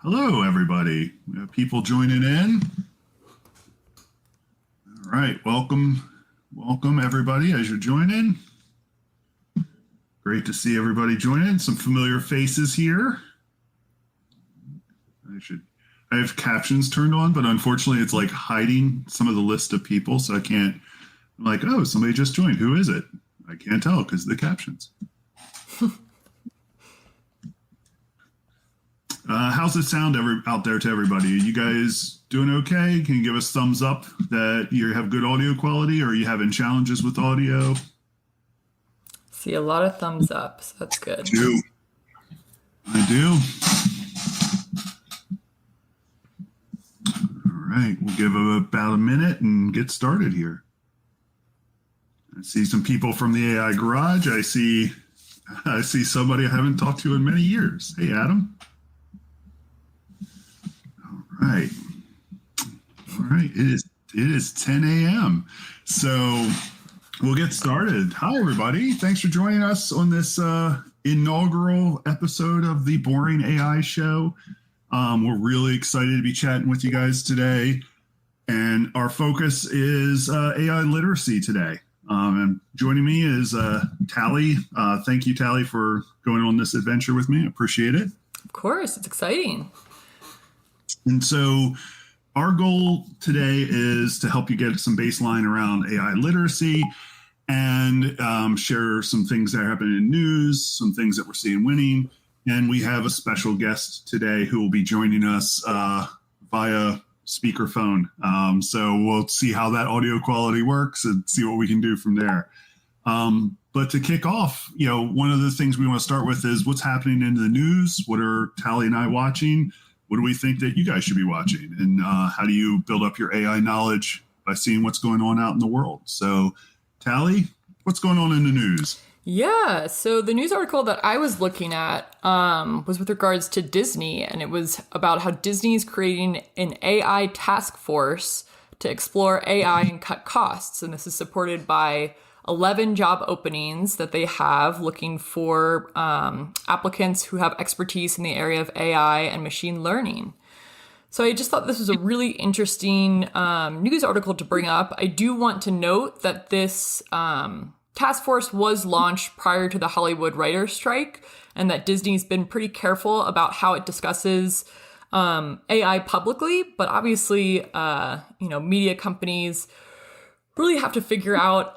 Hello, everybody. We have people joining in. All right, welcome everybody as you're joining. Great to see everybody joining. Some familiar faces here. I have captions turned on, but unfortunately it's like hiding some of the list of people, so I can't. I'm like, oh, somebody just joined. Who is it? I can't tell because of the captions. How's it sound out there to everybody? Are you guys doing okay? Can you give us thumbs up that you have good audio quality, or are you having challenges with audio? See a lot of thumbs up, so that's good. I do. All right, we'll give it about a minute and get started here. I see some people from the AI Garage. I see somebody I haven't talked to in many years. Hey, Adam. All right. It is 10 a.m. So we'll get started. Hi, everybody. Thanks for joining us on this inaugural episode of the Boring AI Show. We're really excited to be chatting with you guys today. And our focus is AI literacy today. And joining me is Tally. Thank you, Tally, for going on this adventure with me. I appreciate it. Of course, it's exciting. And so our goal today is to help you get some baseline around AI literacy and share some things that are happening in news, some things that we're seeing winning. And we have a special guest today who will be joining us via speakerphone. So we'll see how that audio quality works and see what we can do from there. But to kick off, one of the things we want to start with is what's happening in the news. What are Tally and I watching? What do we think that you guys should be watching? And how do you build up your AI knowledge by seeing what's going on out in the world? So, Tally, what's going on in the news? Yeah, so the news article that I was looking at was with regards to Disney, and it was about how Disney is creating an AI task force to explore AI and cut costs. And this is supported by 11 job openings that they have looking for applicants who have expertise in the area of AI and machine learning. So I just thought this was a really interesting news article to bring up. I do want to note that this task force was launched prior to the Hollywood writers' strike, and that Disney's been pretty careful about how it discusses AI publicly. But obviously, media companies really have to figure out,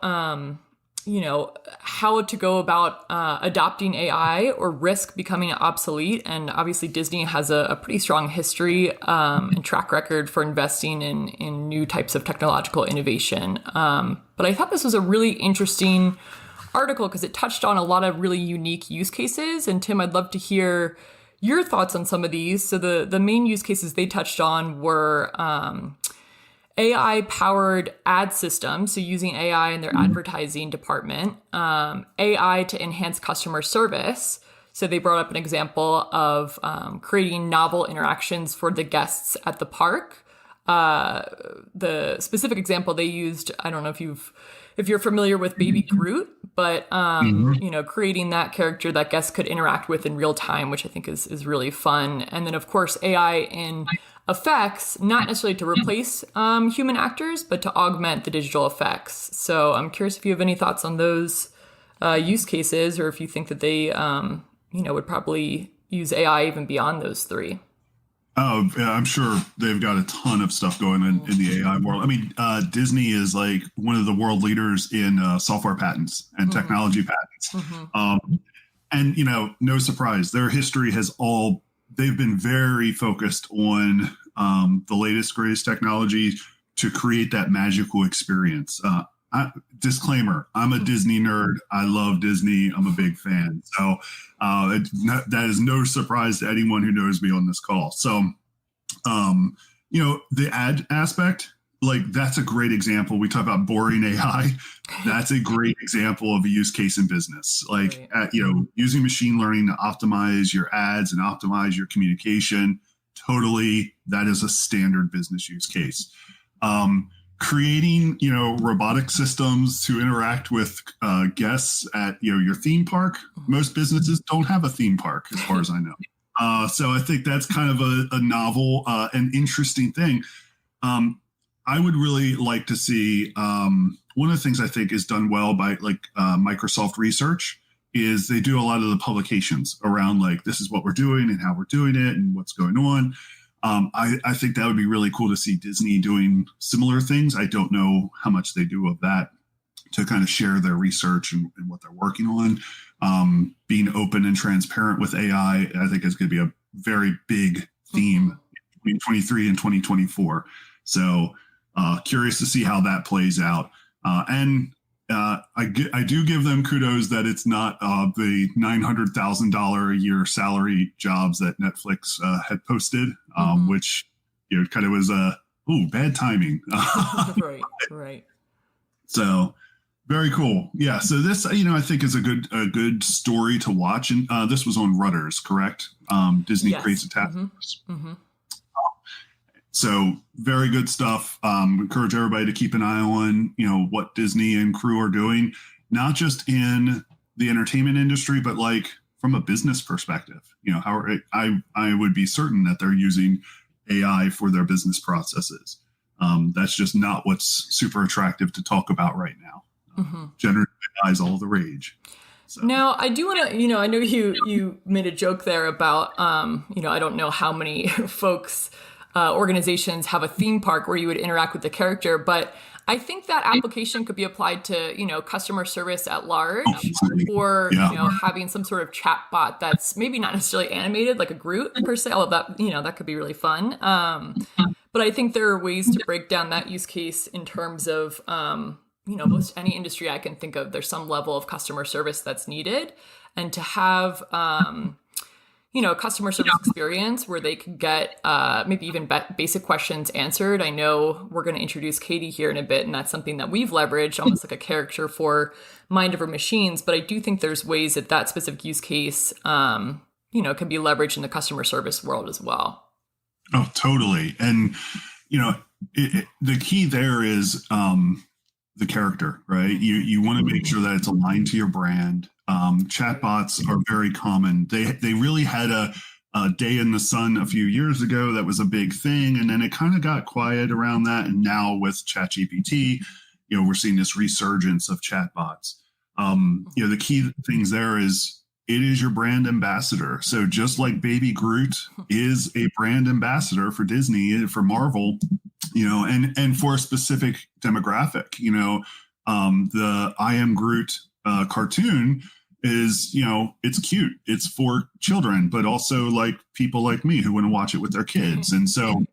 how to go about adopting AI or risk becoming obsolete. And obviously Disney has a pretty strong history and track record for investing in new types of technological innovation. But I thought this was a really interesting article because it touched on a lot of really unique use cases. And Tim, I'd love to hear your thoughts on some of these. So the main use cases they touched on were AI-powered ad systems, so using AI in their advertising department, AI to enhance customer service. So they brought up an example of creating novel interactions for the guests at the park. The specific example they used, I don't know if you're familiar with Baby Groot, but creating that character that guests could interact with in real time, which I think is really fun. And then of course AI in effects, not necessarily to replace human actors, but to augment the digital effects. So I'm curious if you have any thoughts on those use cases, or if you think that they, would probably use AI even beyond those three. Oh, yeah, I'm sure they've got a ton of stuff going on in the AI world. I mean, Disney is like one of the world leaders in software patents and technology patents. And, no surprise, their history they've been very focused on the latest, greatest technology to create that magical experience. Disclaimer, I'm a Disney nerd. I love Disney. I'm a big fan. So that is no surprise to anyone who knows me on this call. So, the ad aspect, like that's a great example. We talk about boring AI. That's a great example of a use case in business. Like, using machine learning to optimize your ads and optimize your communication. Totally, that is a standard business use case. Creating, robotic systems to interact with guests at, your theme park. Most businesses don't have a theme park, as far as I know. So I think that's kind of a novel and interesting thing. I would really like to see one of the things I think is done well by Microsoft Research is they do a lot of the publications around like this is what we're doing and how we're doing it and what's going on. I think that would be really cool to see Disney doing similar things. I don't know how much they do of that to kind of share their research and what they're working on. Being open and transparent with AI, I think is going to be a very big theme in 2023 and 2024. So curious to see how that plays out. I do give them kudos that it's not the $900,000 a year salary jobs that Netflix had posted, which kind of was bad timing. Right. So very cool. Yeah. So this, I think is a good story to watch. And this was on Rudders, correct? Disney creates a task force. So very good stuff. Encourage everybody to keep an eye on, what Disney and crew are doing, not just in the entertainment industry, but like from a business perspective. How I would be certain that they're using AI for their business processes. That's just not what's super attractive to talk about right now. Generative AI is all the rage. So. Now, I do want to, I know you made a joke there about, I don't know how many folks, organizations have a theme park where you would interact with the character, but I think that application could be applied to, customer service at large, or, having some sort of chat bot that's maybe not necessarily animated like a Groot per se, although that, that could be really fun. But I think there are ways to break down that use case in terms of, most any industry I can think of, there's some level of customer service that's needed. And to have, a customer service experience where they can get maybe even basic questions answered. I know we're going to introduce Katie here in a bit, and that's something that we've leveraged almost like a character for Mind Over Machines. But I do think there's ways that specific use case, can be leveraged in the customer service world as well. Oh, totally. And, the key there is the character, right? You want to make sure that it's aligned to your brand. Chatbots are very common. They really had a day in the sun a few years ago that was a big thing, and then it kind of got quiet around that. And now with ChatGPT, we're seeing this resurgence of chatbots. The key things there is it is your brand ambassador. So just like Baby Groot is a brand ambassador for Disney, for Marvel, and for a specific demographic, the I Am Groot cartoon is, it's cute. It's for children, but also like people like me who want to watch it with their kids. And so,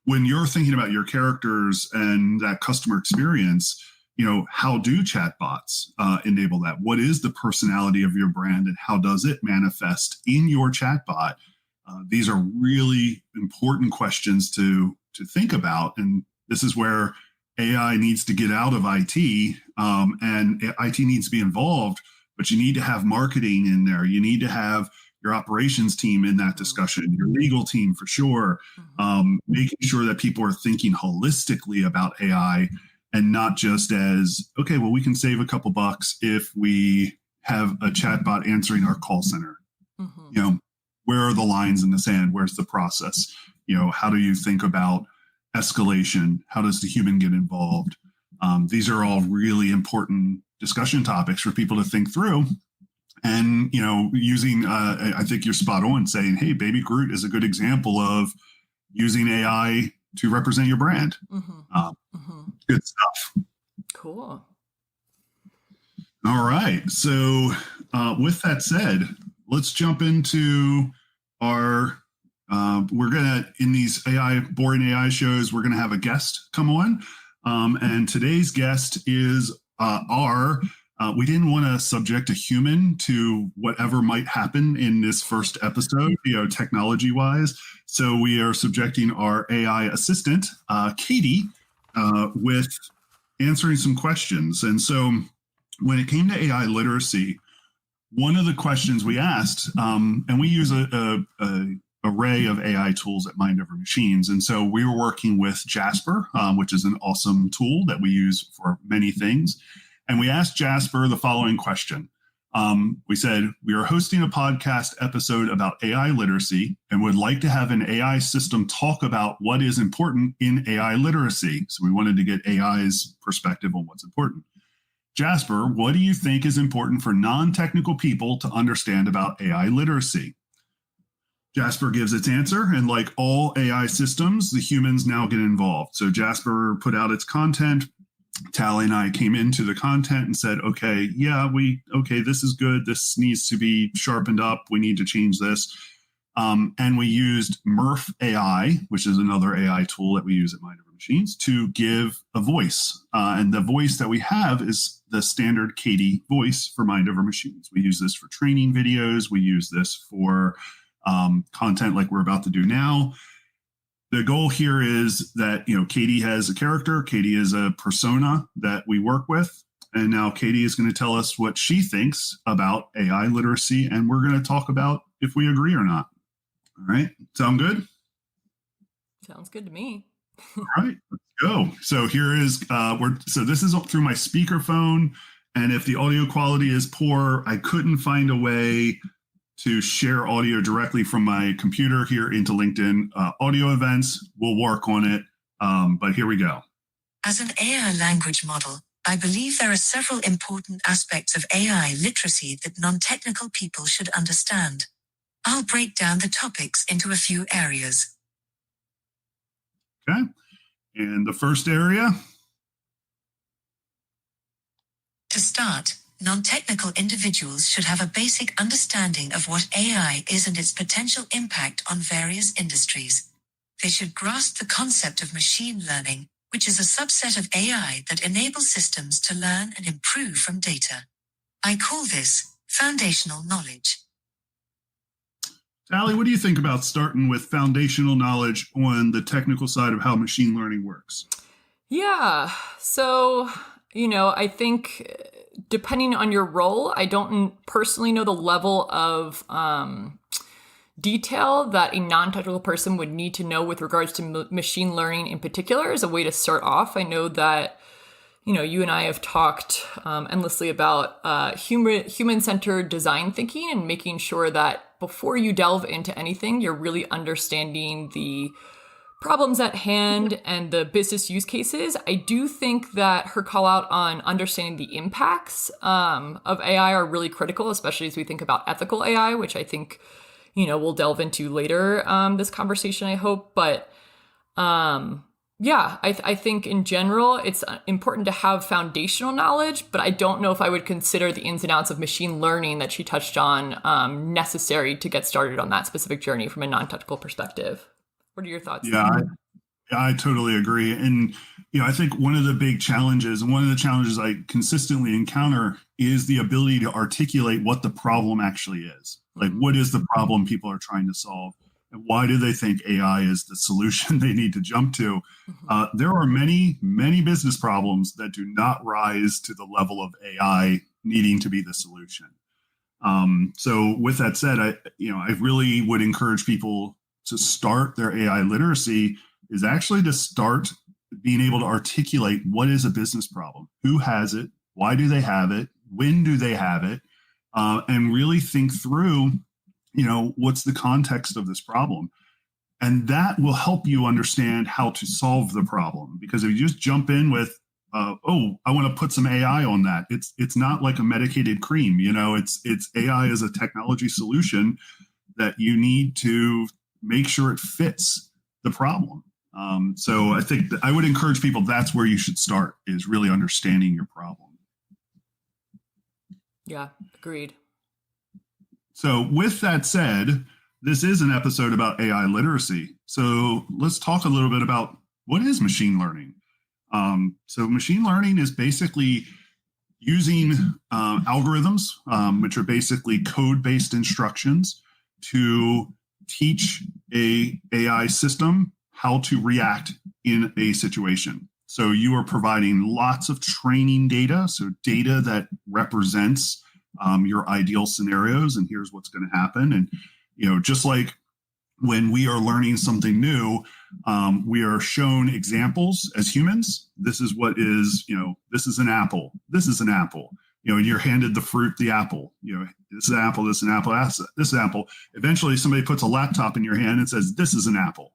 when you're thinking about your characters and that customer experience, how do chatbots enable that? What is the personality of your brand and how does it manifest in your chatbot? These are really important questions to think about. And this is where AI needs to get out of IT, and IT needs to be involved, but you need to have marketing in there. You need to have your operations team in that discussion, your legal team for sure, making sure that people are thinking holistically about AI and not just as, okay, well, we can save a couple bucks if we have a chatbot answering our call center. Where are the lines in the sand? Where's the process? How do you think about escalation? How does the human get involved? These are all really important discussion topics for people to think through. And, using, I think you're spot on saying, hey, Baby Groot is a good example of using AI to represent your brand. Good stuff. Cool. All right. So with that said, let's jump into our, in these boring AI shows, we're going to have a guest come on. And today's guest is we didn't want to subject a human to whatever might happen in this first episode, technology wise. So we are subjecting our AI assistant, Katie, with answering some questions. And so when it came to AI literacy, one of the questions we asked, and we use a array of AI tools at Mind Over Machines. And so we were working with Jasper, which is an awesome tool that we use for many things. And we asked Jasper the following question. We said we are hosting a podcast episode about AI literacy and would like to have an AI system talk about what is important in AI literacy. So we wanted to get AI's perspective on what's important. Jasper, what do you think is important for non-technical people to understand about AI literacy? Jasper gives its answer, and like all AI systems, the humans now get involved. So Jasper put out its content. Tally and I came into the content and said, okay, this is good. This needs to be sharpened up. We need to change this. And we used Murph AI, which is another AI tool that we use at Mind Over Machines, to give a voice. And the voice that we have is the standard Katie voice for Mind Over Machines. We use this for training videos. We use this for content like we're about to do now. The goal here is that, Katie has a character. Katie is a persona that we work with. And now Katie is going to tell us what she thinks about AI literacy. And we're going to talk about if we agree or not. All right. Sound good? Sounds good to me. All right, let's go. So here is, this is through my speakerphone. And if the audio quality is poor, I couldn't find a way to share audio directly from my computer here into LinkedIn audio events. We'll work on it, but here we go. As an AI language model, I believe there are several important aspects of AI literacy that non-technical people should understand. I'll break down the topics into a few areas. Okay, and the first area? To start, non-technical individuals should have a basic understanding of what AI is and its potential impact on various industries. They should grasp the concept of machine learning, which is a subset of AI that enables systems to learn and improve from data. I call this foundational knowledge. Sally, what do you think about starting with foundational knowledge on the technical side of how machine learning works? Yeah, so, I think depending on your role, I don't personally know the level of detail that a non-technical person would need to know with regards to machine learning in particular as a way to start off. I know that, you and I have talked endlessly about human-centered design thinking and making sure that before you delve into anything, you're really understanding the problems at hand and the business use cases. I do think that her call out on understanding the impacts of AI are really critical, especially as we think about ethical AI, which I think, we'll delve into later this conversation, I hope. But I think in general, it's important to have foundational knowledge, but I don't know if I would consider the ins and outs of machine learning that she touched on necessary to get started on that specific journey from a non-technical perspective. What are your thoughts? Yeah, I totally agree. And, I think one of the big challenges, and one of the challenges I consistently encounter is the ability to articulate what the problem actually is. Like, what is the problem people are trying to solve? And why do they think AI is the solution they need to jump to? There are many, many business problems that do not rise to the level of AI needing to be the solution. So with that said, I really would encourage people to start their AI literacy is actually to start being able to articulate what is a business problem, who has it, why do they have it, when do they have it, and really think through, what's the context of this problem. And that will help you understand how to solve the problem. Because if you just jump in with, I want to put some AI on that, it's not like a medicated cream, it's AI as a technology solution that you need to make sure it fits the problem. So I think that I would encourage people, that's where you should start, is really understanding your problem. Yeah, agreed. So with that said, this is an episode about AI literacy. So let's talk a little bit about what is machine learning. So machine learning is basically using algorithms, which are basically code-based instructions to teach a AI system how to react in a situation. So you are providing lots of training data, so data that represents your ideal scenarios, and here's what's going to happen. And, just like when we are learning something new, we are shown examples as humans. This is what is, this is an apple. This is an apple. You're handed the fruit, the apple. This is an apple, this is an apple, this is an apple. Eventually, somebody puts a laptop in your hand and says, this is an apple.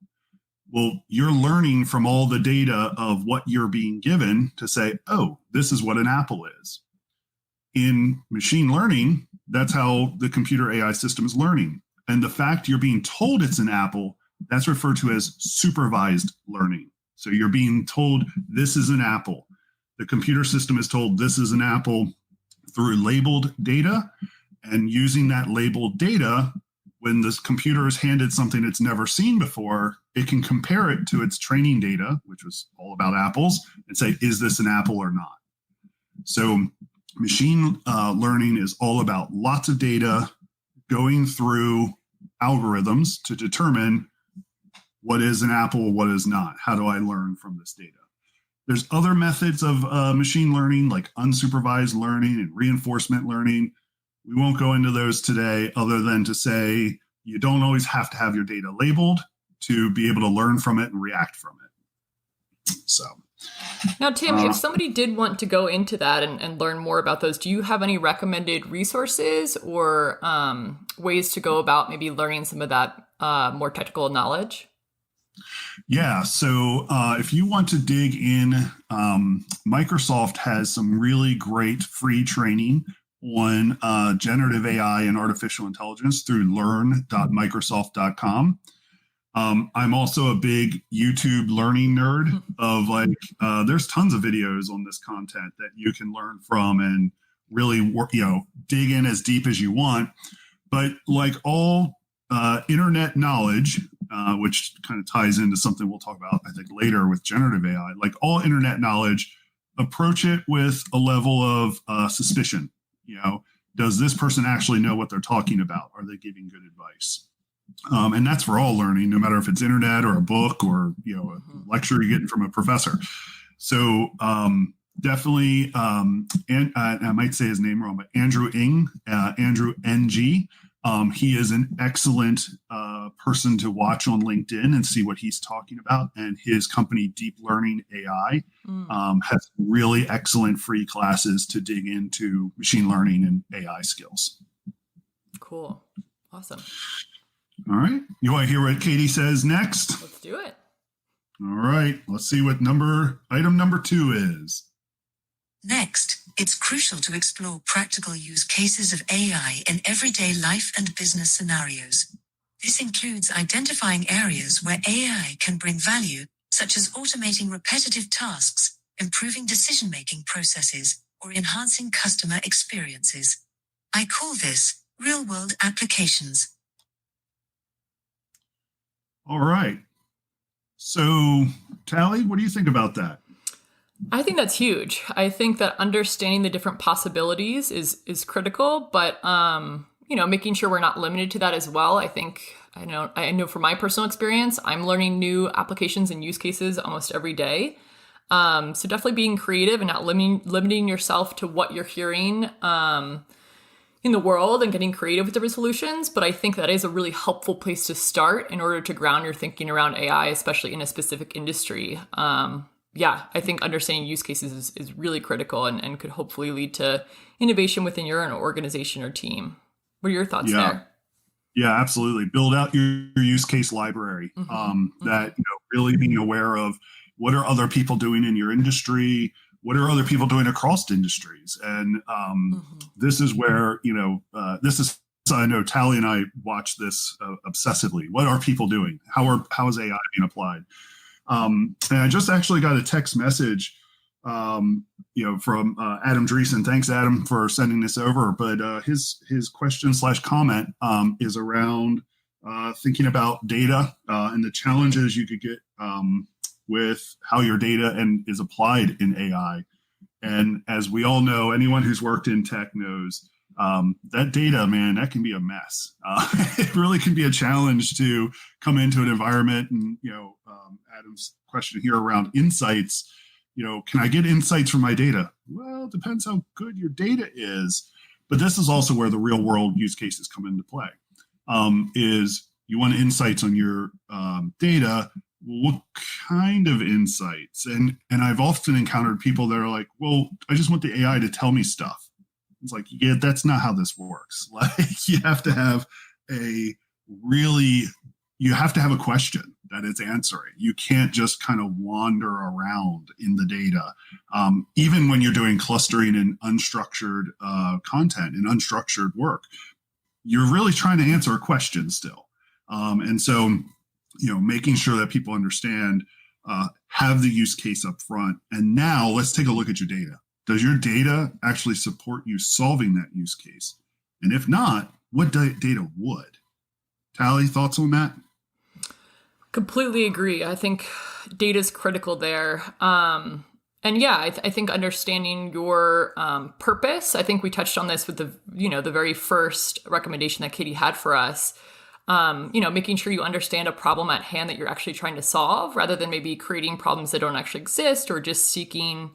Well, you're learning from all the data of what you're being given to say, oh, this is what an apple is. In machine learning, that's how the computer AI system is learning. And the fact you're being told it's an apple, that's referred to as supervised learning. So you're being told this is an apple. The computer system is told this is an apple through labeled data, and using that labeled data, when this computer is handed something it's never seen before, it can compare it to its training data, which was all about apples, and say, is this an apple or not? So machine learning is all about lots of data going through algorithms to determine what is an apple, what is not. How do I learn from this data? There's other methods of machine learning, like unsupervised learning and reinforcement learning. We won't go into those today, other than to say you don't always have to have your data labeled to be able to learn from it and react from it. So now, Tim, if somebody did want to go into that and learn more about those, do you have any recommended resources or ways to go about maybe learning some of that more technical knowledge? Yeah. So if you want to dig in, Microsoft has some really great free training on generative AI and artificial intelligence through learn.microsoft.com. I'm also a big YouTube learning nerd of there's tons of videos on this content that you can learn from and really work, dig in as deep as you want. But like all internet knowledge, which kind of ties into something we'll talk about, I think, later with generative AI, like all internet knowledge, approach it with a level of suspicion. Does this person actually know what they're talking about? Are they giving good advice? And that's for all learning, no matter if it's internet or a book or a lecture you're getting from a professor. So definitely, and I might say his name wrong, but Andrew Ng, Andrew NG. He is an excellent person to watch on LinkedIn and see what he's talking about. And his company, Deep Learning AI, has really excellent free classes to dig into machine learning and AI skills. Cool. Awesome. All right. You want to hear what Katie says next? Let's do it. All right. Let's see what item number 2 is. Next, it's crucial to explore practical use cases of AI in everyday life and business scenarios. This includes identifying areas where AI can bring value, such as automating repetitive tasks, improving decision-making processes, or enhancing customer experiences. I call this real-world applications. All right. So, Tally, what do you think about that? I think that's huge. I think that understanding the different possibilities is critical, but making sure we're not limited to that as well. I know from my personal experience, I'm learning new applications and use cases almost every day. So definitely being creative and not limiting yourself to what you're hearing in the world and getting creative with different solutions. But I think that is a really helpful place to start in order to ground your thinking around AI, especially in a specific industry. I think understanding use cases is really critical and could hopefully lead to innovation within your own organization or team. What are your thoughts there? Yeah, absolutely. Build out your use case library. That really being aware of what are other people doing in your industry, what are other people doing across industries, and this is where I know Tally and I watch this obsessively. What are people doing? How is AI being applied? And I just actually got a text message, from Adam Dreesen. Thanks, Adam, for sending this over. But his question/comment is around thinking about data and the challenges you could get with how your data is applied in AI. And as we all know, anyone who's worked in tech knows that data, man, that can be a mess. It really can be a challenge to come into an environment. And, Adam's question here around insights, can I get insights from my data? Well, it depends how good your data is. But this is also where the real world use cases come into play. Is you want insights on your data. What kind of insights? And I've often encountered people that are like, well, I just want the AI to tell me stuff. It's like, yeah, that's not how this works. Like you have to have a really, you have to have a question that it's answering. You can't just kind of wander around in the data. Even when you're doing clustering and unstructured content and unstructured work, you're really trying to answer a question still. And so, making sure that people understand, have the use case up front. And now let's take a look at your data. Does your data actually support you solving that use case? And if not, what data would? Tally, thoughts on that? Completely agree. I think data is critical there. And yeah, I think understanding your purpose. I think we touched on this with the very first recommendation that Katie had for us. Making sure you understand a problem at hand that you're actually trying to solve, rather than maybe creating problems that don't actually exist, or just seeking.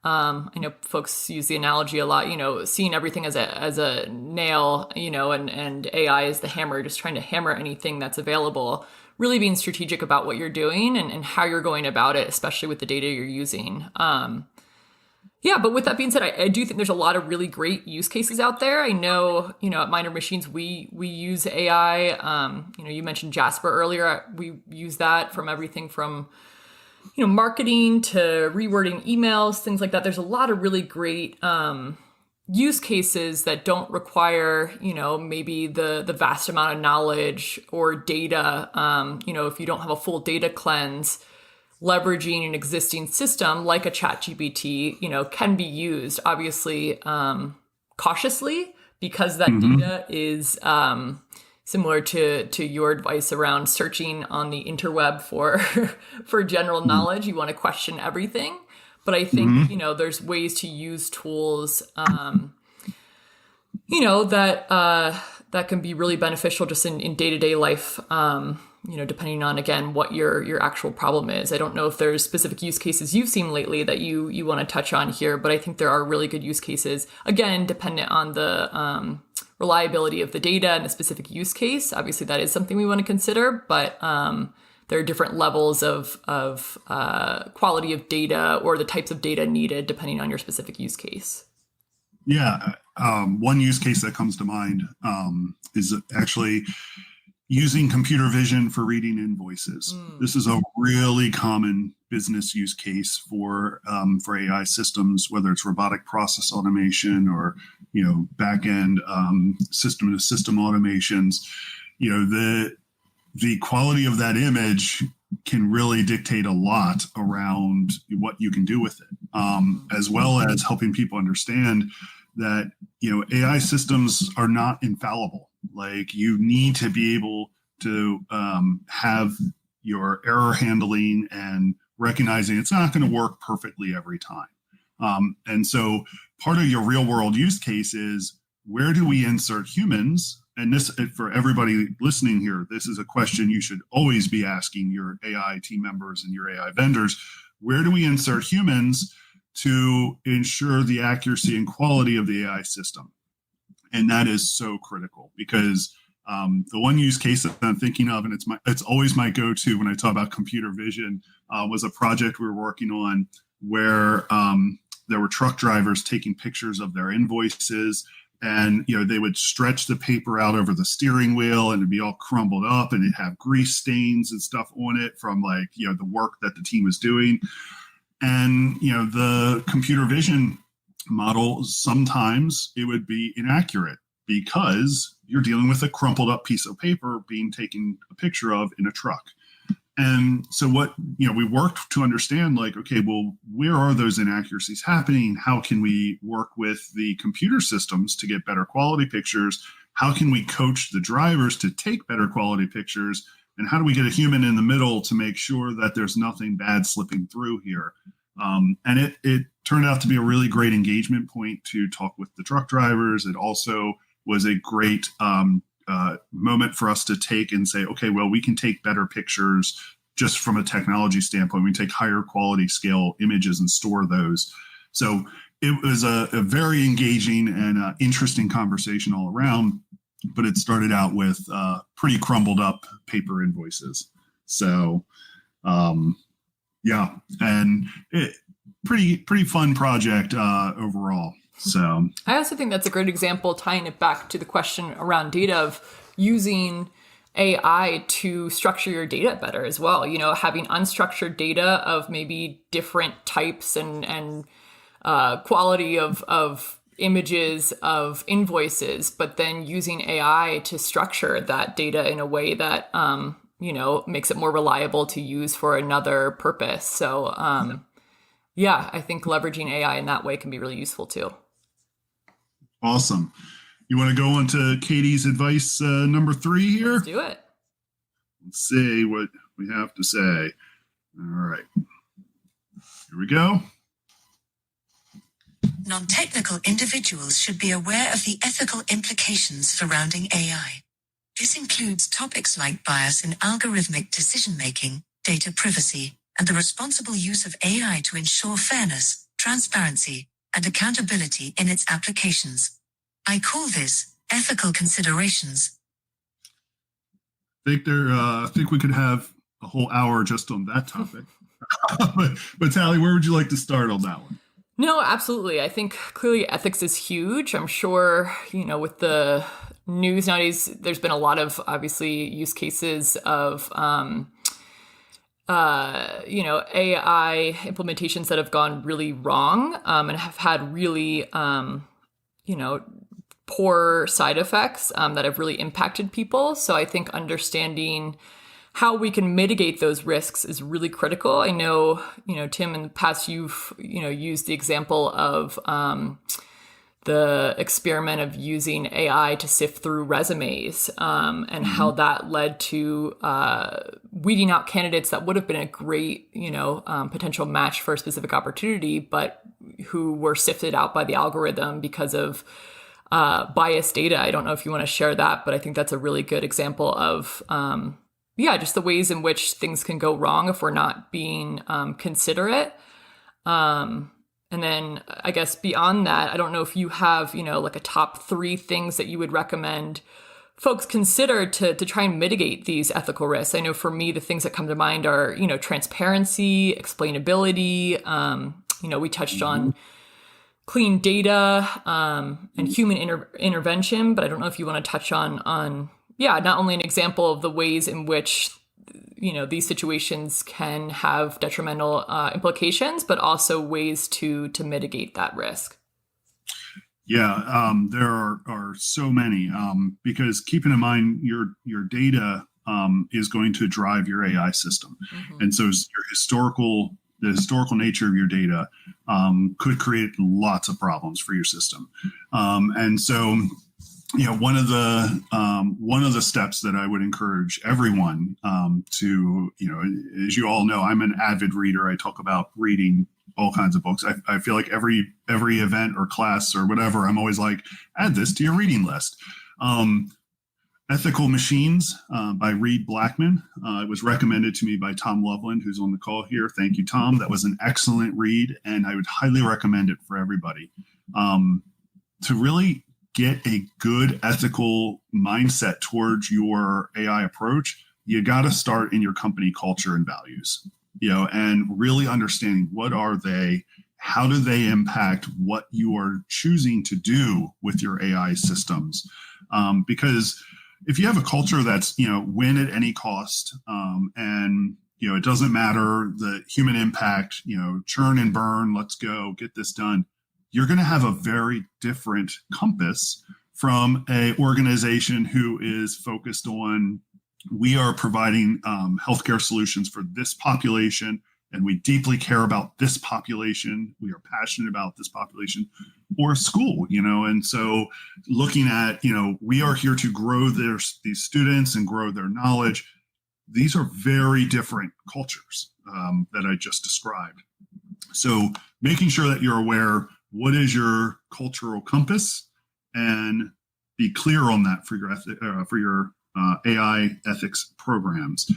I know folks use the analogy a lot, seeing everything as a nail, and AI is the hammer, just trying to hammer anything that's available. Really being strategic about what you're doing and how you're going about it, especially with the data you're using. But with that being said, I do think there's a lot of really great use cases out there. I know, at Minor Machines, we use AI. You mentioned Jasper earlier. We use that from everything from marketing to rewording emails, things like that. There's a lot of really great use cases that don't require, maybe the vast amount of knowledge or data. If you don't have a full data cleanse, leveraging an existing system like a ChatGPT, can be used, obviously, cautiously, because that data is similar to your advice around searching on the interweb for for general knowledge. You want to question everything. But I think, there's ways to use tools, that can be really beneficial just in day-to-day life, depending on, again, what your actual problem is. I don't know if there's specific use cases you've seen lately that you want to touch on here, but I think there are really good use cases, again, dependent on the reliability of the data and the specific use case. Obviously, that is something we want to consider, but there are different levels of quality of data or the types of data needed depending on your specific use case. Yeah. One use case that comes to mind is actually using computer vision for reading invoices. This is a really common business use case for AI systems, whether it's robotic process automation or back-end system-to-system automations. The quality of that image can really dictate a lot around what you can do with it, as well as helping people understand that AI systems are not infallible. Like, you need to be able to have your error handling and recognizing it's not going to work perfectly every time. And so part of your real world use case is, where do we insert humans? And this, for everybody listening here, this is a question you should always be asking your AI team members and your AI vendors. Where do we insert humans to ensure the accuracy and quality of the AI system? And that is so critical, because the one use case that I'm thinking of, and it's always my go-to when I talk about computer vision, was a project we were working on where there were truck drivers taking pictures of their invoices, and they would stretch the paper out over the steering wheel, and it'd be all crumbled up, and it'd have grease stains and stuff on it from the work that the team was doing. And the computer vision model, sometimes it would be inaccurate because you're dealing with a crumpled up piece of paper being taken a picture of in a truck. And so what, we worked to understand, okay, well, where are those inaccuracies happening? How can we work with the computer systems to get better quality pictures? How can we coach the drivers to take better quality pictures? And how do we get a human in the middle to make sure that there's nothing bad slipping through here? And it turned out to be a really great engagement point to talk with the truck drivers. It also was a great moment for us to take and say, okay, well, we can take better pictures just from a technology standpoint. We take higher quality scale images and store those. So it was a very engaging and interesting conversation all around, but it started out with pretty crumbled up paper invoices. So yeah, and pretty fun project overall. So I also think that's a great example, tying it back to the question around data, of using AI to structure your data better as well. Having unstructured data of maybe different types and quality of images of invoices, but then using AI to structure that data in a way that makes it more reliable to use for another purpose. So yeah, I think leveraging AI in that way can be really useful too. awesome. You want to go on to Katie's advice number 3 here? Let's do it. Let's see what we have to say. All right. Here we go. Non-technical individuals should be aware of the ethical implications surrounding AI. This includes topics like bias in algorithmic decision-making, data privacy, and the responsible use of AI to ensure fairness, transparency, and accountability in its applications. I call this ethical considerations. I think we could have a whole hour just on that topic. but Tally, where would you like to start on that one? No, absolutely. I think clearly ethics is huge. I'm sure, with the news nowadays, there's been a lot of obviously use cases of, AI implementations that have gone really wrong and have had really, poor side effects that have really impacted people. So I think understanding how we can mitigate those risks is really critical. I know, Tim, in the past, you've, used the example of the experiment of using AI to sift through resumes and how that led to weeding out candidates that would have been a great, potential match for a specific opportunity, but who were sifted out by the algorithm because of biased data. I don't know if you want to share that, but I think that's a really good example of, just the ways in which things can go wrong if we're not being considerate. And then I guess beyond that, I don't know if you have, like a top 3 things that you would recommend folks consider to try and mitigate these ethical risks. I know for me, the things that come to mind are, transparency, explainability. We touched on clean data and human intervention, but I don't know if you want to touch on not only an example of the ways in which these situations can have detrimental implications, but also ways to mitigate that risk. Yeah, there are so many because keeping in mind your data is going to drive your AI system, and so the historical nature of your data could create lots of problems for your system, and so. One of the steps that I would encourage everyone to, as you all know, I'm an avid reader. I talk about reading all kinds of books. I feel like every event or class or whatever, I'm always like, add this to your reading list. Ethical Machines by Reed Blackman. It was recommended to me by Tom Loveland, who's on the call here. Thank you, Tom. That was an excellent read, and I would highly recommend it for everybody to really get a good ethical mindset towards your AI approach. You got to start in your company culture and values, and really understanding what are they, how do they impact what you are choosing to do with your AI systems? Because if you have a culture that's, win at any cost, and it doesn't matter the human impact, churn and burn, let's go get this done, you're going to have a very different compass from a organization who is focused on, we are providing healthcare solutions for this population, and we deeply care about this population. We are passionate about this population, or a school, and so looking at, we are here to grow these students and grow their knowledge. These are very different cultures that I just described. So making sure that you're aware, what is your cultural compass, and be clear on that for your AI ethics programs.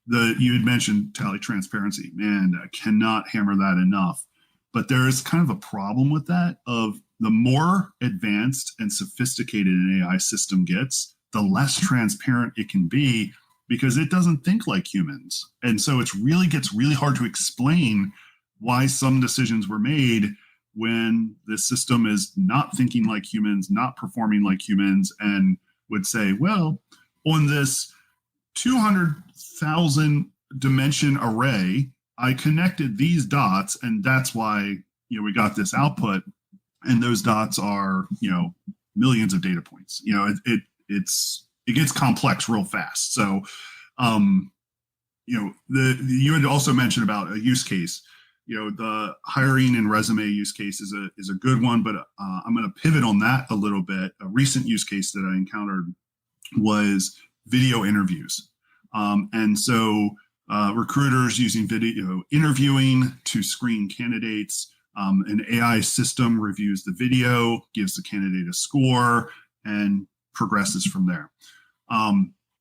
You had mentioned, Tally, transparency. Man, I cannot hammer that enough. But there is kind of a problem with that. Of the more advanced and sophisticated an AI system gets, the less transparent it can be, because it doesn't think like humans, and so it gets really hard to explain why some decisions were made when the system is not thinking like humans, not performing like humans, and would say, well, on this 200,000 dimension array, I connected these dots, and that's why we got this output. And those dots are millions of data points. It gets complex real fast. So, you had also mentioned about a use case. The hiring and resume use case is a good one, but I'm going to pivot on that a little bit. A recent use case that I encountered was video interviews. And so recruiters using video interviewing to screen candidates. An AI system reviews the video, gives the candidate a score, and progresses from there.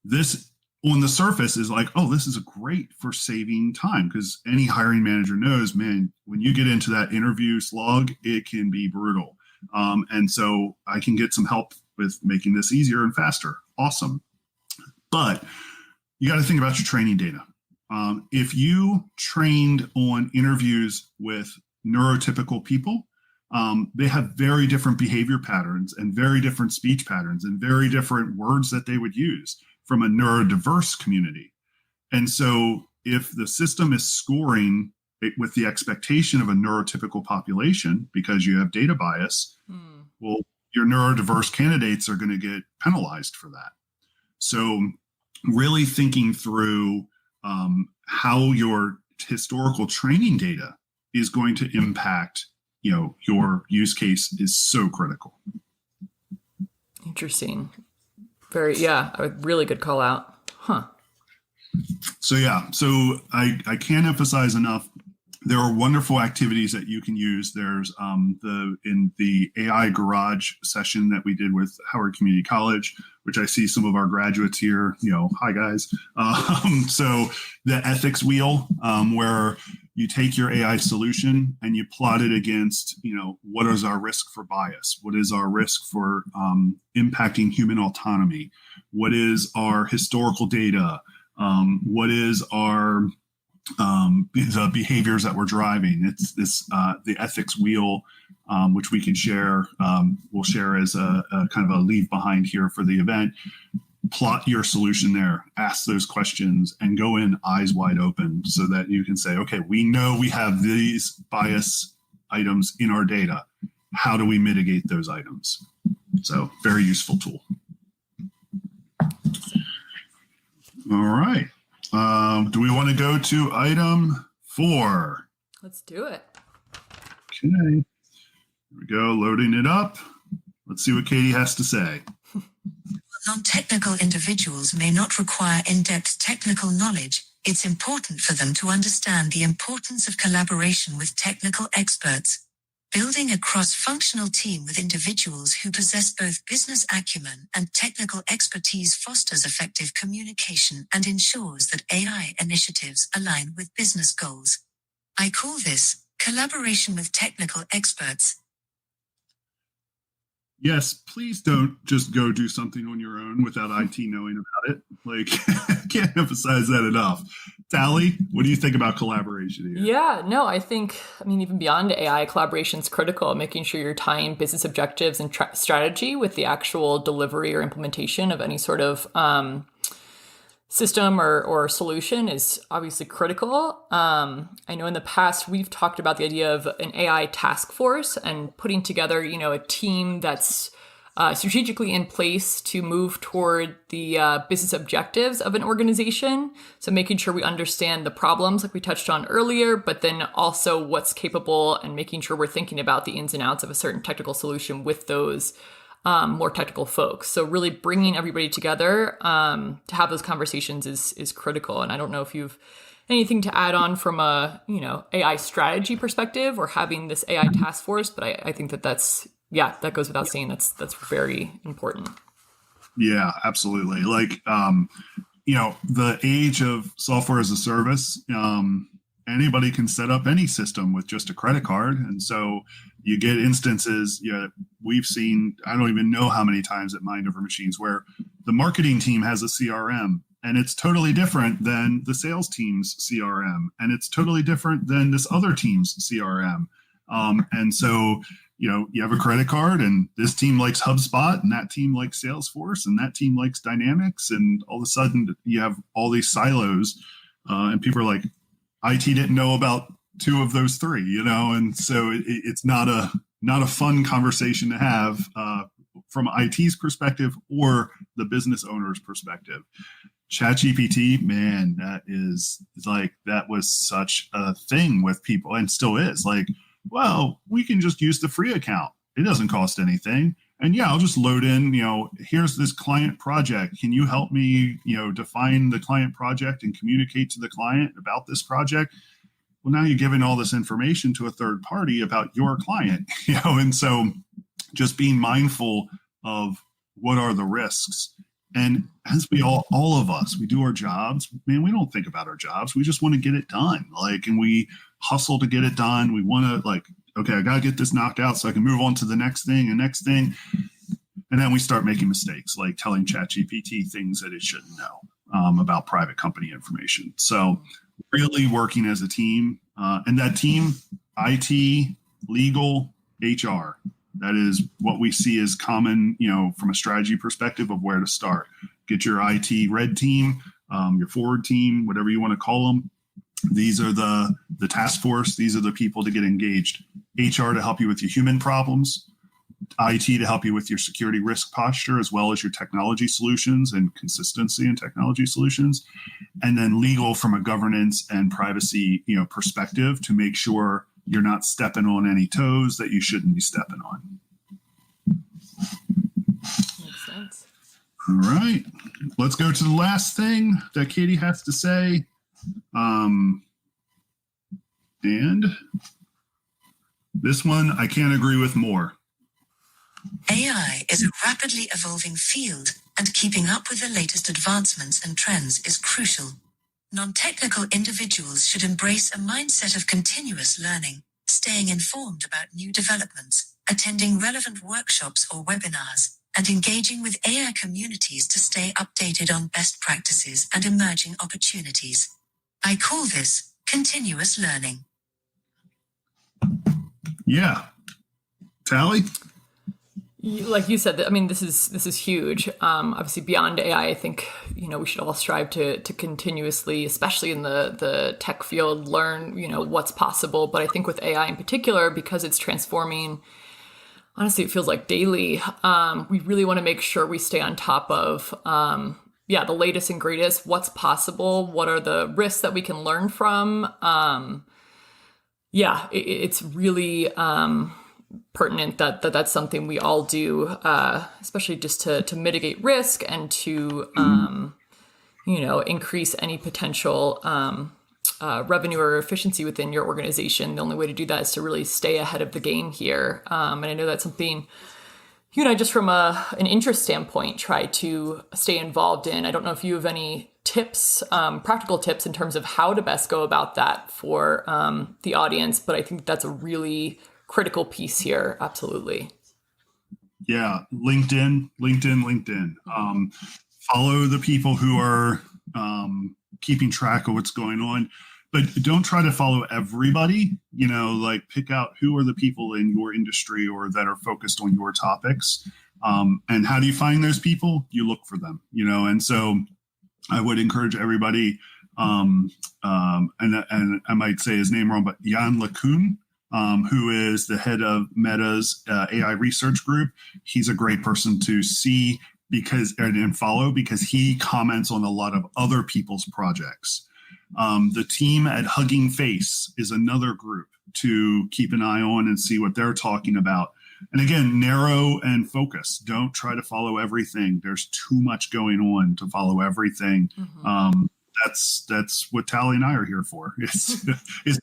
This on the surface is like, oh, this is great for saving time, because any hiring manager knows, man, when you get into that interview slog, it can be brutal. And so I can get some help with making this easier and faster. Awesome. But you got to think about your training data. If you trained on interviews with neurotypical people, they have very different behavior patterns and very different speech patterns and very different words that they would use from a neurodiverse community. And so if the system is scoring it with the expectation of a neurotypical population because you have data bias, well, your neurodiverse candidates are going to get penalized for that. So really thinking through how your historical training data is going to impact your use case is so critical. Interesting. A really good call out. So I can't emphasize enough. There are wonderful activities that you can use. There's in the AI Garage session that we did with Howard Community College, which I see some of our graduates here. Hi guys. So the ethics wheel, where you take your AI solution and you plot it against, what is our risk for bias? What is our risk for impacting human autonomy? What is our historical data? What is our the behaviors that we're driving? It's this the ethics wheel, which we can share. We'll share as a kind of a leave behind here for the event. Plot your solution there, ask those questions, and go in eyes wide open so that you can say, okay, we know we have these bias items in our data. How do we mitigate those items? So very useful tool. All right. Do we want to go to item 4? Let's do it. Okay. Here we go, loading it up. Let's see what Katie has to say. Non-technical individuals may not require in-depth technical knowledge. It's important for them to understand the importance of collaboration with technical experts. Building a cross-functional team with individuals who possess both business acumen and technical expertise fosters effective communication and ensures that AI initiatives align with business goals. I call this collaboration with technical experts. Yes, please don't just go do something on your own without IT knowing about it. I can't emphasize that enough. Tally, what do you think about collaboration here? Yeah, no, I think, even beyond AI, collaboration is critical. Making sure you're tying business objectives and strategy with the actual delivery or implementation of any sort of system or solution is obviously critical. I know in the past we've talked about the idea of an AI task force and putting together, a team that's strategically in place to move toward the business objectives of an organization. So making sure we understand the problems like we touched on earlier, but then also what's capable and making sure we're thinking about the ins and outs of a certain technical solution with those more technical folks. So really bringing everybody together to have those conversations is critical. And I don't know if you've anything to add on from a AI strategy perspective or having this AI task force, but I think that goes without saying. That's very important. Yeah, absolutely. The age of software as a service, anybody can set up any system with just a credit card. And so you get instances, we've seen, I don't even know how many times at Mind Over Machines, where the marketing team has a CRM and it's totally different than the sales team's CRM. And it's totally different than this other team's CRM. And so, you have a credit card, and this team likes HubSpot, and that team likes Salesforce, and that team likes Dynamics, and all of a sudden you have all these silos, and people are like, IT didn't know about two of those three, and so it's not a fun conversation to have from IT's perspective or the business owner's perspective. ChatGPT, man, that was such a thing with people, and still is. Like, well, we can just use the free account. It doesn't cost anything. And yeah, I'll just load in, here's this client project. Can you help me, define the client project and communicate to the client about this project? Well, now you're giving all this information to a third party about your client, and so just being mindful of what are the risks. And as all of us, we do our jobs, man, we don't think about our jobs. We just want to get it done. And we hustle to get it done. We want to okay, I got to get this knocked out so I can move on to the next thing and next thing. And then we start making mistakes, like telling ChatGPT things that it shouldn't know about private company information. So really working as a team, and that team, IT, legal, HR. That is what we see as common, from a strategy perspective of where to start. Get your IT red team, your forward team, whatever you want to call them. These are the task force. These are the people to get engaged. HR to help you with your human problems. IT to help you with your security risk posture, as well as your technology solutions and consistency in technology solutions. And then legal from a governance and privacy, perspective to make sure you're not stepping on any toes that you shouldn't be stepping on. Makes sense. All right. Let's go to the last thing that Katie has to say. And this one, I can't agree with more. AI is a rapidly evolving field, and keeping up with the latest advancements and trends is crucial. Non-technical individuals should embrace a mindset of continuous learning, staying informed about new developments, attending relevant workshops or webinars, and engaging with AI communities to stay updated on best practices and emerging opportunities. I call this continuous learning. Yeah. Tally? Like you said, this is huge. Obviously, beyond AI, I think we should all strive to continuously, especially in the tech field, learn what's possible. But I think with AI in particular, because it's transforming, honestly, it feels like daily. We really want to make sure we stay on top of the latest and greatest. What's possible? What are the risks that we can learn from? It's really pertinent that's something we all do, especially just to mitigate risk and to increase any potential revenue or efficiency within your organization. The only way to do that is to really stay ahead of the game here. And I know that's something you and I, just from an interest standpoint, try to stay involved in. I don't know if you have any tips, practical tips in terms of how to best go about that for the audience, but I think that's a really critical piece here. Absolutely. Yeah. LinkedIn. Follow the people who are keeping track of what's going on, but don't try to follow everybody. Pick out who are the people in your industry or that are focused on your topics. And how do you find those people? You look for them, and so I would encourage everybody, and I might say his name wrong, but Jan LeCun, who is the head of Meta's AI research group. He's a great person to see and follow because he comments on a lot of other people's projects. The team at Hugging Face is another group to keep an eye on and see what they're talking about. And again, narrow and focus. Don't try to follow everything. There's too much going on to follow everything. Mm-hmm. That's what Tally and I are here for. Is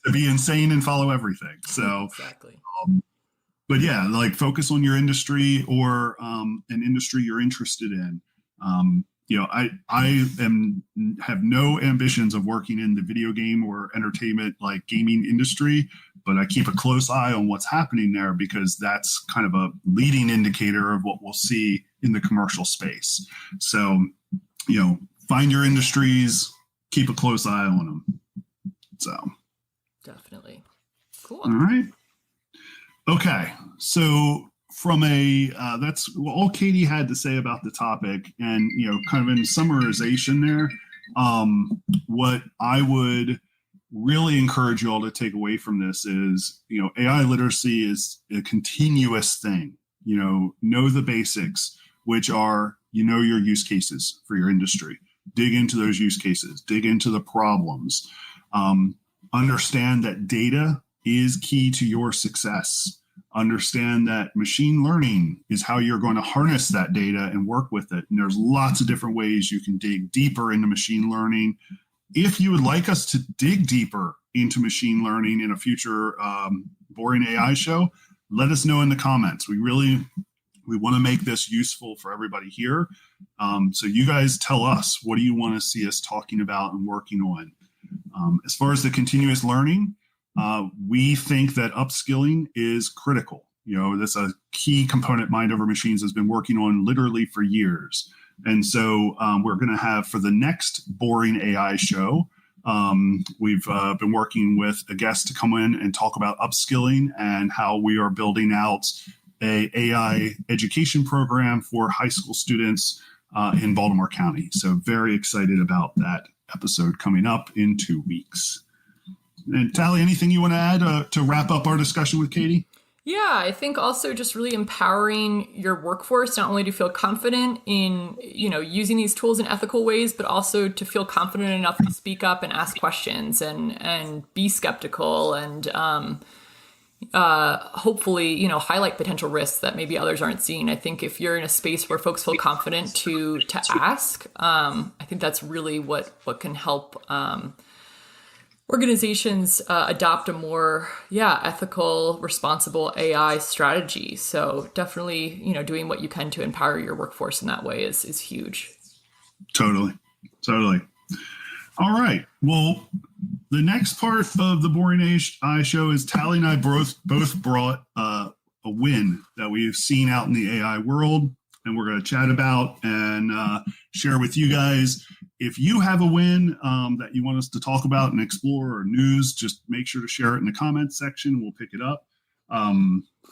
to be insane and follow everything. So exactly. But yeah, focus on your industry or an industry you're interested in. I have no ambitions of working in the video game or entertainment gaming industry, but I keep a close eye on what's happening there because that's kind of a leading indicator of what we'll see in the commercial space. So, find your industries, keep a close eye on them. So definitely. Cool. All right. Okay, so from a that's all Katie had to say about the topic, and kind of in summarization there, what I would really encourage you all to take away from this is, AI literacy is a continuous thing. Know the basics, which are, your use cases for your industry. Dig into those use cases, dig into the problems. Understand that data is key to your success. Understand that machine learning is how you're going to harness that data and work with it. And there's lots of different ways you can dig deeper into machine learning. If you would like us to dig deeper into machine learning in a future Boring AI show, let us know in the comments. We want to make this useful for everybody here. So you guys tell us, what do you want to see us talking about and working on? As far as the continuous learning, we think that upskilling is critical. That's a key component Mind Over Machines has been working on literally for years. And so we're going to have, for the next Boring AI show, we've been working with a guest to come in and talk about upskilling and how we are building out a AI education program for high school students in Baltimore County. So very excited about that episode coming up in 2 weeks. And Tally, anything you want to add to wrap up our discussion with Katie? Yeah, I think also just really empowering your workforce, not only to feel confident in, using these tools in ethical ways, but also to feel confident enough to speak up and ask questions and be skeptical and hopefully, highlight potential risks that maybe others aren't seeing. I think if you're in a space where folks feel confident to ask, I think that's really what can help organizations adopt a more, ethical, responsible AI strategy. So definitely, doing what you can to empower your workforce in that way is huge. Totally. All right. Well, the next part of the Boring AI show is Tally and I both brought a win that we've seen out in the AI world, and we're going to chat about and share with you guys. If you have a win that you want us to talk about and explore, or news, just make sure to share it in the comments section. We'll pick it up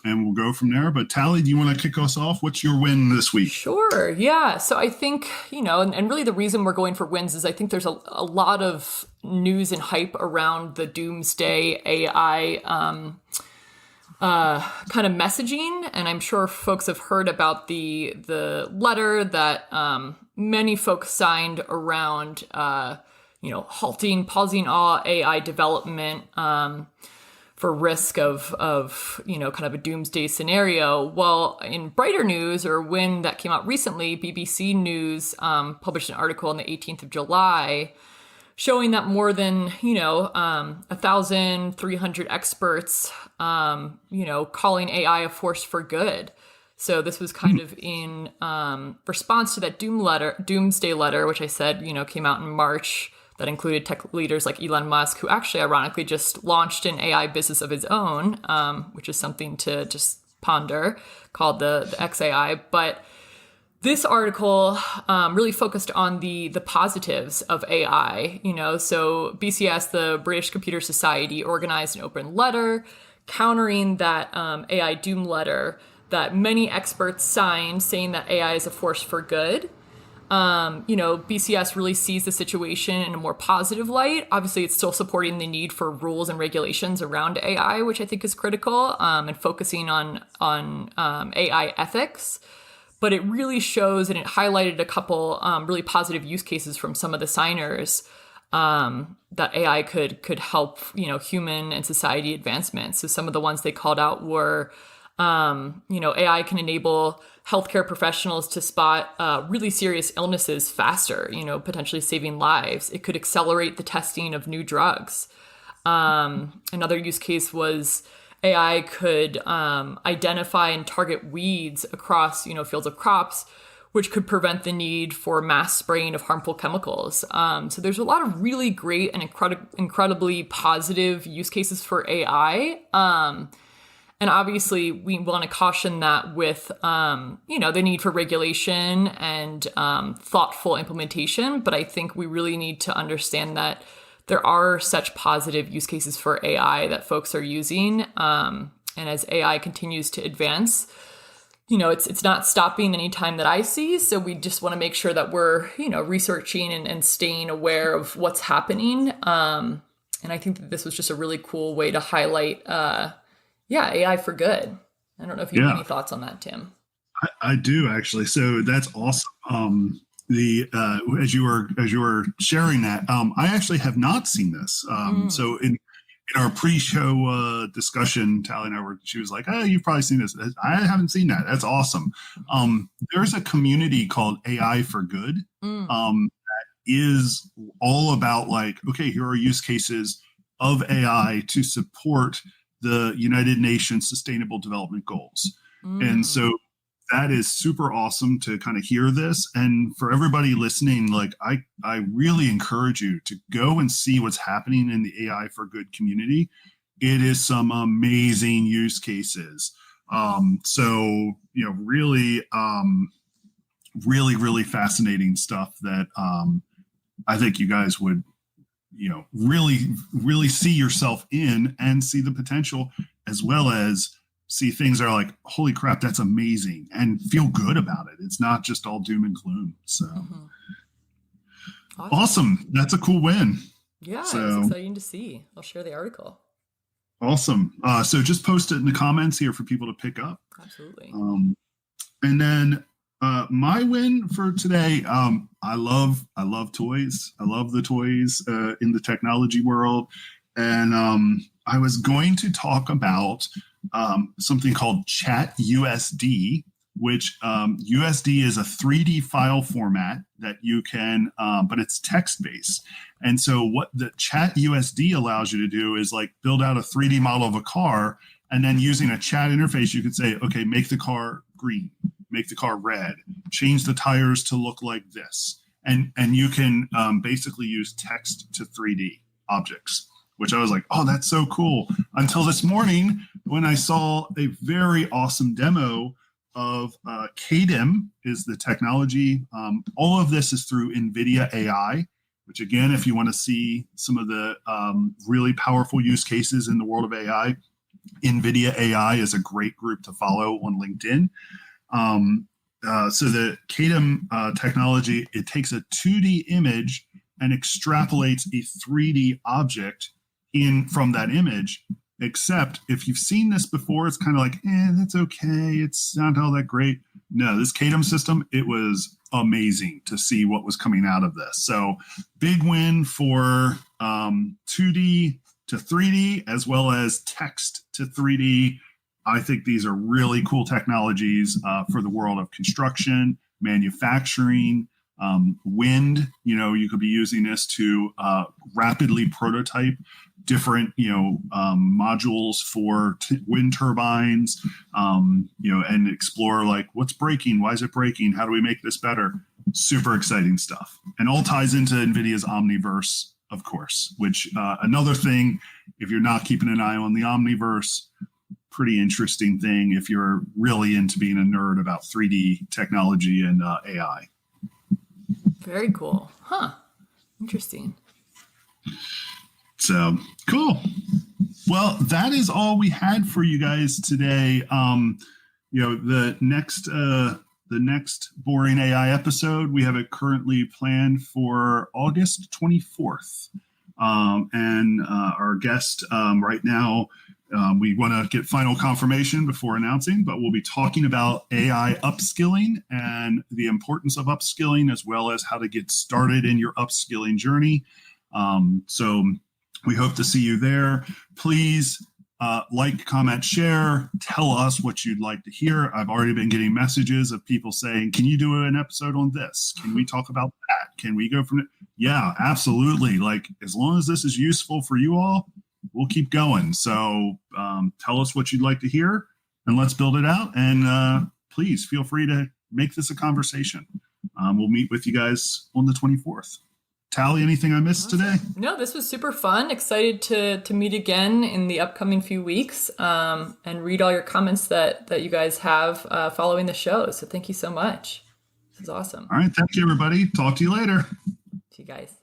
and we'll go from there. But Tally, do you want to kick us off? What's your win this week? Sure. Yeah. So I think, and really the reason we're going for wins is I think there's a lot of news and hype around the doomsday AI kind of messaging. And I'm sure folks have heard about the letter that many folks signed around, pausing all AI development for risk of kind of a doomsday scenario. Well, in brighter news, or when that came out recently, BBC News published an article on the 18th of July showing that more than, 1,300 experts, calling AI a force for good. So this was kind of in response to that doomsday letter, which I said, came out in March, that included tech leaders like Elon Musk, who actually ironically just launched an AI business of his own, which is something to just ponder, called the XAI. But this article really focused on the positives of AI. So BCS, the British Computer Society, organized an open letter countering that AI doom letter that many experts signed, saying that AI is a force for good. BCS really sees the situation in a more positive light. Obviously, it's still supporting the need for rules and regulations around AI, which I think is critical, and focusing on AI ethics. But it really shows, and it highlighted a couple really positive use cases from some of the signers that AI could help, human and society advancement. So some of the ones they called out were, AI can enable healthcare professionals to spot really serious illnesses faster, potentially saving lives. It could accelerate the testing of new drugs. Another use case was AI could identify and target weeds across, fields of crops, which could prevent the need for mass spraying of harmful chemicals. So there's a lot of really great and incredibly positive use cases for AI. And obviously, we want to caution that with, the need for regulation and thoughtful implementation. But I think we really need to understand that there are such positive use cases for AI that folks are using. And And as AI continues to advance, it's not stopping anytime that I see. So we just want to make sure that we're, researching and staying aware of what's happening. And I think that this was just a really cool way to highlight, AI for good. I don't know if you have any thoughts on that, Tim. I do actually. So that's awesome. As you were sharing that, I actually have not seen this. So in our pre-show discussion, Tally and she was like, "Oh, you've probably seen this." I haven't seen that. That's awesome. There's a community called AI for Good. That is all about like, okay, here are use cases of AI to support the United Nations Sustainable Development Goals. And so that is super awesome to kind of hear this. And for everybody listening, like I really encourage you to go and see what's happening in the AI for Good community. It is some amazing use cases. So, really, really fascinating stuff that I think you guys would, really see yourself in and see the potential, as well as see things that are like, holy crap, that's amazing, and feel good about it. It's not just all doom and gloom. So awesome. That's a cool win. Yeah, it's exciting to see. I'll share the article. Awesome. So just post it in the comments here for people to pick up. Absolutely. And then my win for today, I love toys. I love the toys in the technology world. And I was going to talk about something called Chat USD, which USD is a 3D file format that you can, but it's text-based. And so what the Chat USD allows you to do is like build out a 3D model of a car, and then using a chat interface, you could say, okay, make the car green, make the car red, change the tires to look like this. And you can basically use text to 3D objects, which I was like, oh, that's so cool. Until this morning when I saw a very awesome demo of KDIM is the technology. All of this is through NVIDIA AI, which again, if you want to see some of the really powerful use cases in the world of AI, NVIDIA AI is a great group to follow on LinkedIn. So the KDIM technology, it takes a 2D image and extrapolates a 3D object in from that image. Except if you've seen this before, it's kind of like, that's okay. It's not all that great. No, this KDIM system, it was amazing to see what was coming out of this. So big win for 2D to 3D, as well as text to 3D. I think these are really cool technologies for the world of construction, manufacturing, wind. You could be using this to rapidly prototype different, modules for wind turbines, and explore like what's breaking, why is it breaking, how do we make this better? Super exciting stuff, and all ties into NVIDIA's Omniverse, of course. Which another thing, if you're not keeping an eye on the Omniverse, pretty interesting thing if you're really into being a nerd about 3D technology and AI. Very cool. Huh. Interesting. So cool. Well, that is all we had for you guys today. The next boring AI episode, we have it currently planned for August 24th. And our guest right now, we want to get final confirmation before announcing, but we'll be talking about AI upskilling and the importance of upskilling, as well as how to get started in your upskilling journey. So we hope to see you there. Please like, comment, share, tell us what you'd like to hear. I've already been getting messages of people saying, can you do an episode on this? Can we talk about that? Can we go from it? Yeah, absolutely. Like, as long as this is useful for you all, we'll keep going. So tell us what you'd like to hear, and let's build it out. And please feel free to make this a conversation. We'll meet with you guys on the 24th. Tally, anything I missed today? No, this was super fun. Excited to meet again in the upcoming few weeks and read all your comments that you guys have following the show. So thank you so much. This is awesome. All right. Thank you, everybody. Talk to you later. See you guys.